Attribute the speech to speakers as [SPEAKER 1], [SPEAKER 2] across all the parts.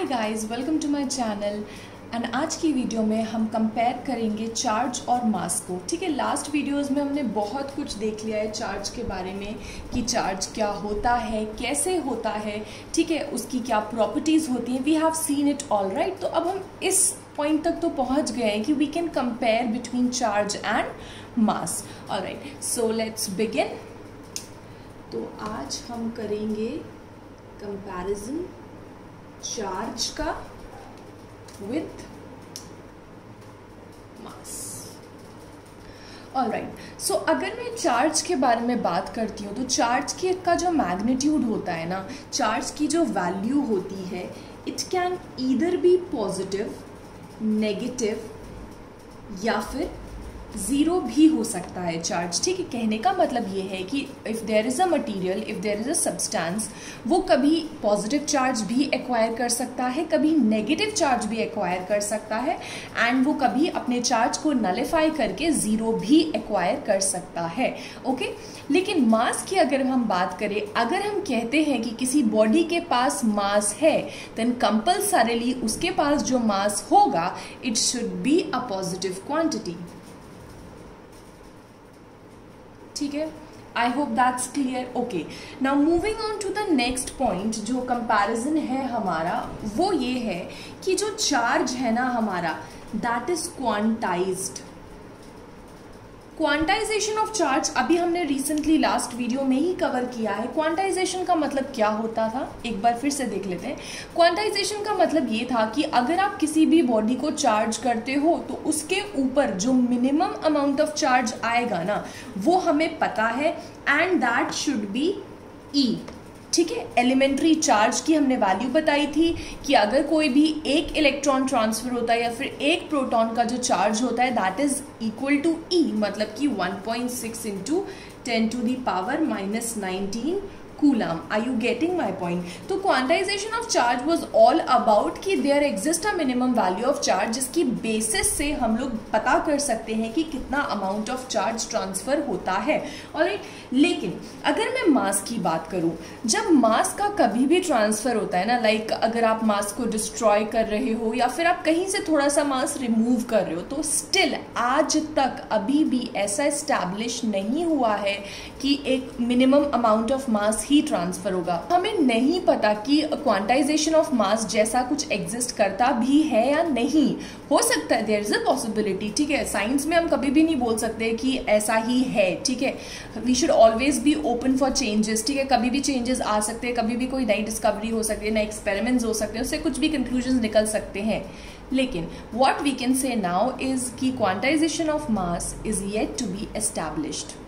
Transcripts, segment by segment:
[SPEAKER 1] Hi guys, welcome to my channel. And आज की video में हम कंपेयर करेंगे चार्ज और मास को। ठीक है, लास्ट वीडियोस में हमने बहुत कुछ देख लिया है चार्ज के बारे में कि चार्ज क्या होता है, कैसे होता है, ठीक है, उसकी क्या प्रॉपर्टीज़ होती हैं। We have seen it all right. तो अब हम इस पॉइंट तक तो पहुंच गए हैं कि we can compare between charge and mass. All right, so let's begin. तो आज हम करेंगे कंपैरिजन चार्ज का विथ मास। ऑलराइट, सो अगर मैं चार्ज के बारे में बात करती हूँ तो चार्ज के का जो मैग्नीट्यूड होता है ना, चार्ज की जो वैल्यू होती है, it can either be positive, negative या फिर ज़ीरो भी हो सकता है चार्ज। ठीक है, कहने का मतलब ये है कि if there is a material, if there is a substance, वो कभी पॉजिटिव चार्ज भी एक्वायर कर सकता है, कभी नेगेटिव चार्ज भी एक्वायर कर सकता है, एंड वो कभी अपने चार्ज को नलिफाई करके ज़ीरो भी एक्वायर कर सकता है। ओके, लेकिन मास की अगर हम बात करें, अगर हम कहते हैं कि किसी बॉडी के पास मास है, देन कंपल्सरीली उसके पास जो मास होगा it should be a positive quantity. ठीक है, I hope that's clear. Okay, now moving on to the next point, जो कंपैरिजन है हमारा वो ये है कि जो चार्ज है ना हमारा, that is quantized. Quantization of charge अभी हमने रिसेंटली लास्ट वीडियो में ही कवर किया है। क्वांटाइजेशन का मतलब क्या होता था, एक बार फिर से देख लेते हैं। क्वांटाइजेशन का मतलब ये था कि अगर आप किसी भी बॉडी को चार्ज करते हो तो उसके ऊपर जो मिनिमम अमाउंट ऑफ चार्ज आएगा ना, वो हमें पता है, and that should be E. ठीक है, एलिमेंट्री चार्ज की हमने वैल्यू बताई थी कि अगर कोई भी एक इलेक्ट्रॉन ट्रांसफर होता है या फिर एक प्रोटॉन का जो चार्ज होता है that is equal to e, मतलब कि 1.6 into 10 to the power -19 coulomb. Are you getting my point? तो quantization of charge was all about कि there exist a minimum value of charge, जिसकी बेसिस से हम लोग पता कर सकते हैं कि कितना अमाउंट ऑफ चार्ज ट्रांसफर होता है। ऑलराइट, लेकिन अगर मैं मास की बात करूं, जब मास का कभी भी ट्रांसफर होता है ना, लाइक अगर आप मास को डिस्ट्रॉय कर रहे हो या फिर आप कहीं से थोड़ा सा मास रिमूव कर रहे हो, तो स्टिल आज तक अभी भी ऐसा एस्टैब्लिश नहीं हुआ है कि एक minimum amount of mass he transfer होगा। हमें नहीं पता कि क्वांटाइजेशन ऑफ मास जैसा कुछ एग्जिस्ट करता भी है या नहीं। हो सकता है, देयर इज अ पॉसिबिलिटी। ठीक है, साइंस में हम कभी भी नहीं बोल सकते कि ऐसा ही है। ठीक है, we should always be open for changes. ठीक है, कभी भी चेंजेस आ सकते हैं, कभी भी कोई नई डिस्कवरी हो सकती है, नए एक्सपेरिमेंट्स हो सकते हैं, उससे कुछ भी कंक्लूजन निकल सकते हैं। लेकिन what we can say now is कि quantization of mass is yet to be established.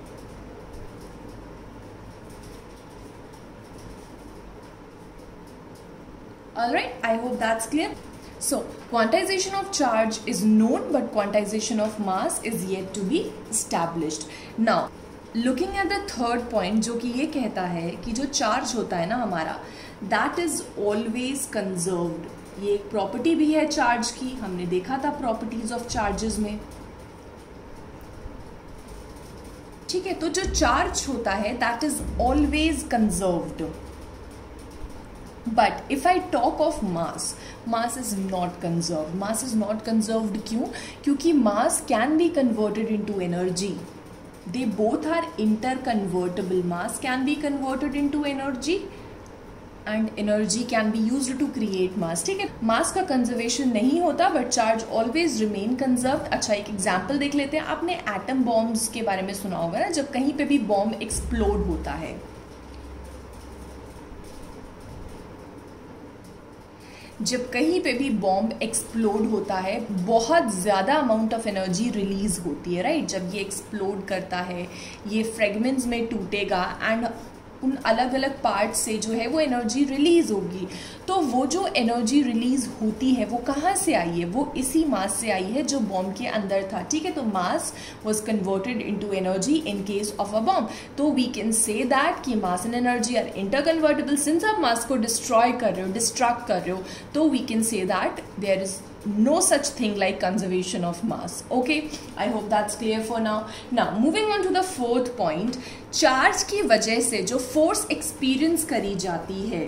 [SPEAKER 1] Alright, I hope that's clear. So, quantization of charge is known, but quantization of mass is yet to be established. Now, looking at the third point, जो कि ये कहता है कि जो charge होता है ना हमारा, that is always conserved. ये एक प्रॉपर्टी भी है चार्ज की, हमने देखा था प्रॉपर्टीज ऑफ चार्जेस में। ठीक है, तो जो चार्ज होता है that is always conserved. But if I talk of mass, mass is not conserved. Mass is not conserved क्यों? क्योंकि mass can be converted into energy. They both are interconvertible. Mass can be converted into energy and energy can be used to create mass. ठीक है, mass का conservation नहीं होता but charge always remain conserved. अच्छा, एक example देख लेते हैं। आपने atom bombs के बारे में सुना होगा ना, जब कहीं पे भी bomb explode होता है, जब कहीं पे भी बॉम्ब एक्सप्लोड होता है बहुत ज़्यादा अमाउंट ऑफ एनर्जी रिलीज होती है, राइट? जब ये एक्सप्लोड करता है, ये फ्रेगमेंट्स में टूटेगा एंड उन अलग अलग पार्ट से जो है वो एनर्जी रिलीज होगी। तो वो जो एनर्जी रिलीज होती है वो कहाँ से आई है? वो इसी मास से आई है जो बॉम्ब के अंदर था। ठीक है, तो mass was converted into energy in case of a bomb. तो वी कैन से दैट कि mass and energy are interconvertible. Since आप मास को डिस्ट्रॉय कर रहे हो, डिस्ट्रैक्ट कर रहे हो, तो we can say that there is no such thing like conservation of mass. Okay, I hope that's clear for now. Now moving on to the fourth point, charge की वजह से जो फोर्स एक्सपीरियंस करी जाती है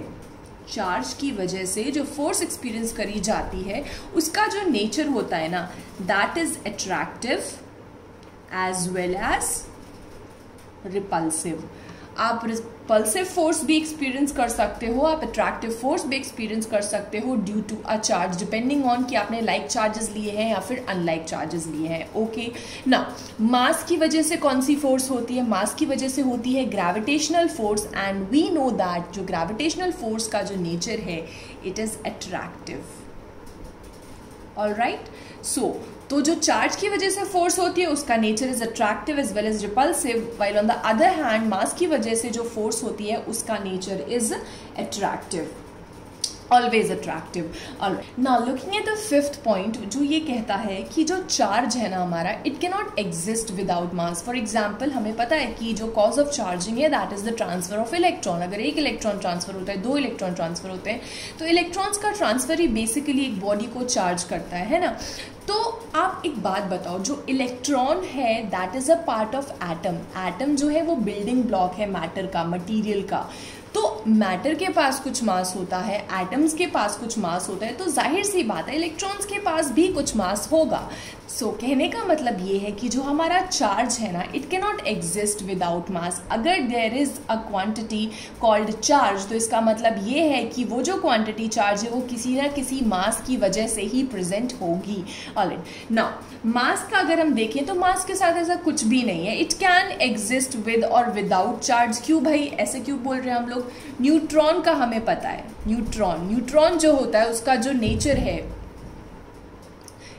[SPEAKER 1] चार्ज की वजह से जो फोर्स एक्सपीरियंस करी जाती है उसका जो नेचर होता है ना, that is attractive as well as repulsive. आप रिपल्सिव फोर्स भी एक्सपीरियंस कर सकते हो, आप अट्रैक्टिव फोर्स भी एक्सपीरियंस कर सकते हो due to a charge, depending on कि आपने लाइक चार्जेस लिए हैं या फिर अनलाइक चार्जेस लिए हैं। ओके ना, मास की वजह से कौन सी फोर्स होती है? मास की वजह से होती है gravitational force, and we know that जो ग्रेविटेशनल फोर्स का जो नेचर है it is attractive. All right, so तो जो चार्ज की वजह से फोर्स होती है उसका nature is attractive as well as repulsive, while on the other hand mass की वजह से जो फोर्स होती है उसका nature is attractive, always attractive. Now looking at the fifth point, जो ये कहता है कि जो चार्ज है ना हमारा, it can not exist without mass. For example, हमें पता है कि जो कॉज ऑफ चार्जिंग है that is the transfer of electron. अगर एक इलेक्ट्रॉन ट्रांसफर होता है, दो इलेक्ट्रॉन ट्रांसफर होते हैं, तो इलेक्ट्रॉन्स का ट्रांसफर ही बेसिकली एक बॉडी को चार्ज करता है ना। तो आप एक बात बताओ, जो इलेक्ट्रॉन है that is a part of atom. Atom जो है वो बिल्डिंग ब्लॉक है मैटर का, मटीरियल का। तो मैटर के पास कुछ मास होता है, एटम्स के पास कुछ मास होता है, तो जाहिर सी बात है इलेक्ट्रॉन्स के पास भी कुछ मास होगा। सो कहने का मतलब ये है कि जो हमारा चार्ज है ना, it can not exist without mass. अगर there is a quantity called charge, तो इसका मतलब ये है कि वो जो क्वांटिटी चार्ज है वो किसी ना किसी मास की वजह से ही प्रेजेंट होगी। ऑलराइट, नाउ मास का अगर हम देखें तो मास के साथ ऐसा कुछ भी नहीं है, इट कैन एग्जिस्ट विद और विदाउट चार्ज। क्यों भाई, ऐसे क्यों बोल रहे हैं हम लोग? न्यूट्रॉन का हमें पता है, न्यूट्रॉन जो होता है उसका जो नेचर है,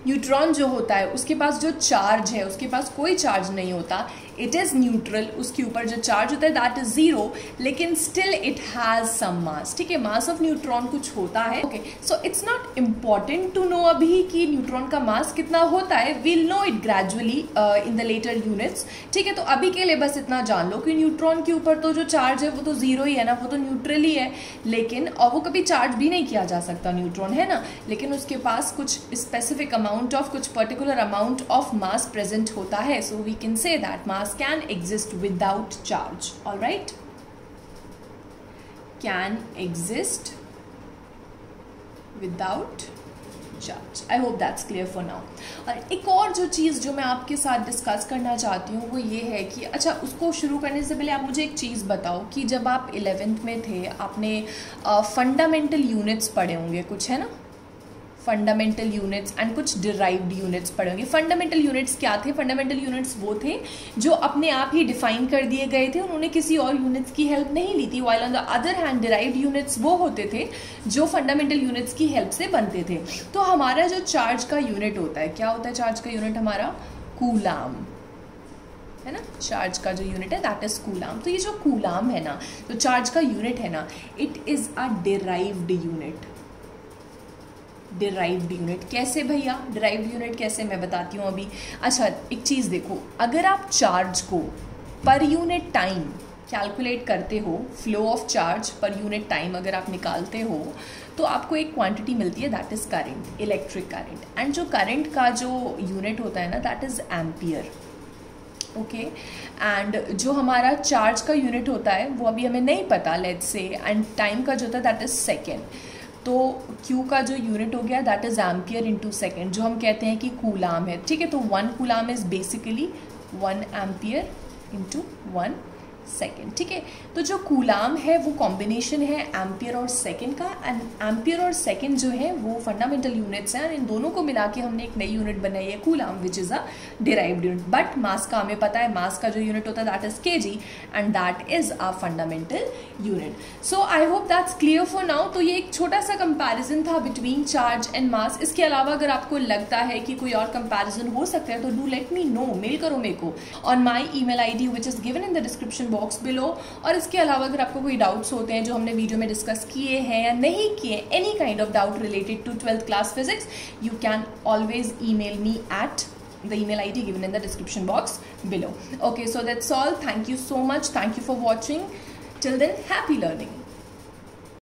[SPEAKER 1] न्यूट्रॉन जो होता है उसके पास जो चार्ज है उसके पास कोई चार्ज नहीं होता, इट इज न्यूट्रल। उसके ऊपर जो चार्ज होता है दैट इज जीरो, लेकिन still it has some mass. ठीक है, मास ऑफ न्यूट्रॉन कुछ होता है। Okay, so it's not important to know अभी कि न्यूट्रॉन का मास कितना होता है, we'll know it gradually in the later units. ठीक है, तो अभी के लिए बस इतना जान लो कि न्यूट्रॉन के ऊपर तो जो चार्ज है वो तो जीरो ही है ना, वो तो न्यूट्रल ही है, लेकिन और वो कभी चार्ज भी नहीं किया जा सकता न्यूट्रॉन, है ना, लेकिन उसके पास कुछ स्पेसिफिक अमाउंट ऑफ, कुछ particular amount of mass present होता है। So we can say that mass can exist without charge. All right, can exist without charge. I hope that's clear for now. और एक और जो चीज़ जो मैं आपके साथ डिस्कस करना चाहती हूँ वो ये है कि अच्छा, उसको शुरू करने से पहले आप मुझे एक चीज़ बताओ कि जब आप 11th में थे आपने फंडामेंटल यूनिट्स पढ़े होंगे कुछ, है ना, फंडामेंटल यूनिट्स एंड कुछ डिराइव्ड यूनिट्स पढ़े होंगे। फंडामेंटल यूनिट्स क्या थे? फंडामेंटल यूनिट्स वो थे जो अपने आप ही डिफाइन कर दिए गए थे, उन्होंने किसी और यूनिट्स की हेल्प नहीं ली थी। While on the other hand derived units वो होते थे जो फंडामेंटल यूनिट्स की हेल्प से बनते थे। तो हमारा जो चार्ज का यूनिट होता है, क्या होता है चार्ज का यूनिट हमारा? कूलाम, है ना। चार्ज का जो यूनिट है दैट इज कूलाम। तो ये जो कूलाम है ना, जो चार्ज का यूनिट है ना, it is a derived unit. Derived unit कैसे भैया? डिराइव्ड यूनिट कैसे, मैं बताती हूँ अभी। अच्छा, एक चीज़ देखो, अगर आप चार्ज को पर यूनिट टाइम कैलकुलेट करते हो, flow of charge per unit time अगर आप निकालते हो, तो आपको एक क्वांटिटी मिलती है that is current, electric current. And जो करंट का जो यूनिट होता है ना that is ampere. Okay, and जो हमारा चार्ज का यूनिट होता है वो अभी हमें नहीं पता, लेट्स से, एंड टाइम का जो होता है दैट इज सेकेंड। तो Q का जो यूनिट हो गया that is ampere into second, जो हम कहते हैं कि कूलाम है। ठीक है, तो 1 coulomb is basically 1 ampere into 1 second. ठीक है, तो जो कूलाम है वो कॉम्बिनेशन है एम्पियर और सेकेंड का, एंड एम्पियर और सेकेंड जो है वो फंडामेंटल यूनिट्स हैं। इन दोनों को मिला के हमने एक नई यूनिट बनाई है coulomb, which is a derived unit. But mass का हमें पता है, मास का जो यूनिट होता है that is kg and that is a fundamental unit. So I hope that's clear for now. तो ये एक छोटा सा कंपैरिजन था बिटवीन चार्ज एंड मास। इसके अलावा अगर आपको लगता है कि कोई और कंपैरिजन हो सकता है तो do let me know, mail करो मेरे को on my email ID which is given in the description box below. और इसके अलावा अगर आपको कोई डाउट्स होते हैं जो हमने वीडियो में डिस्कस किए हैं या नहीं किए, any kind of doubt related to 12th class physics, you can always email me at the email ID given in the description box below. Okay, so that's all. Thank you so much. Thank you for watching. Till then, happy learning.